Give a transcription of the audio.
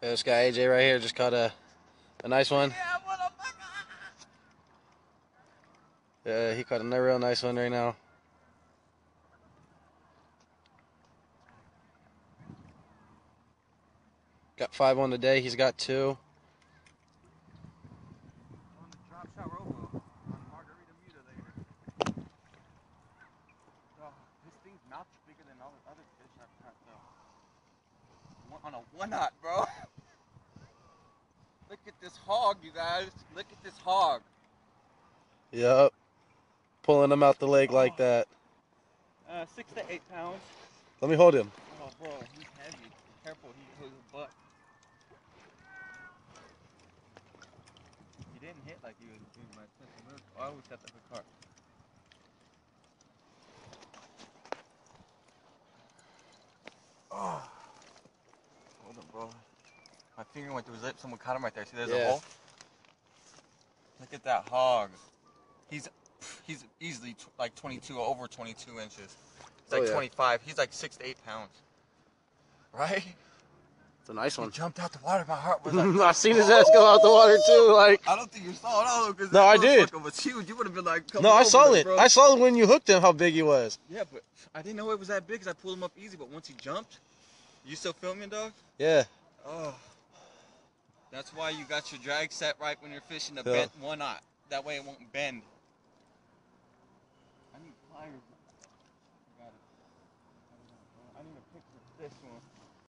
Yeah, this guy AJ right here just caught a nice one. Yeah, he caught a real nice one right now. Got 5 on the day. He's got 2. On the drop shot robo on Margarita Muta later. Oh, this thing's mouth is bigger than all the other fish I've caught though. On a 1-knot, bro. Look at this hog, you guys. Look at this hog. Yup. Pulling him out the lake like that. 6 to 8 pounds. Let me hold him. Oh, bro, he's heavy. Careful, he hit his butt. He didn't hit like he was doing my sense. I always got the hook hard. Oh. Hold on, bro. My finger went through his lip. Someone caught him right there. See, there's a hole. Look at that hog. He's easily like 22, over 22 inches. He's like 25. He's like 6 to 8 pounds. Right? It's a nice one. He jumped out the water. My heart was like... I've seen his ass go out the water too. Like, I don't think you saw it all. Cause no, I did. Was huge. You would have been like... No, I saw there, it. bro. I saw it when you hooked him, how big he was. Yeah, but I didn't know it was that big because I pulled him up easy. But once he jumped... You still filming, dog? Yeah. Oh. That's why you got your drag set right when you're fishing a bent 1-knot. That way it won't bend. I need pliers. I got it. I need a picture of this one.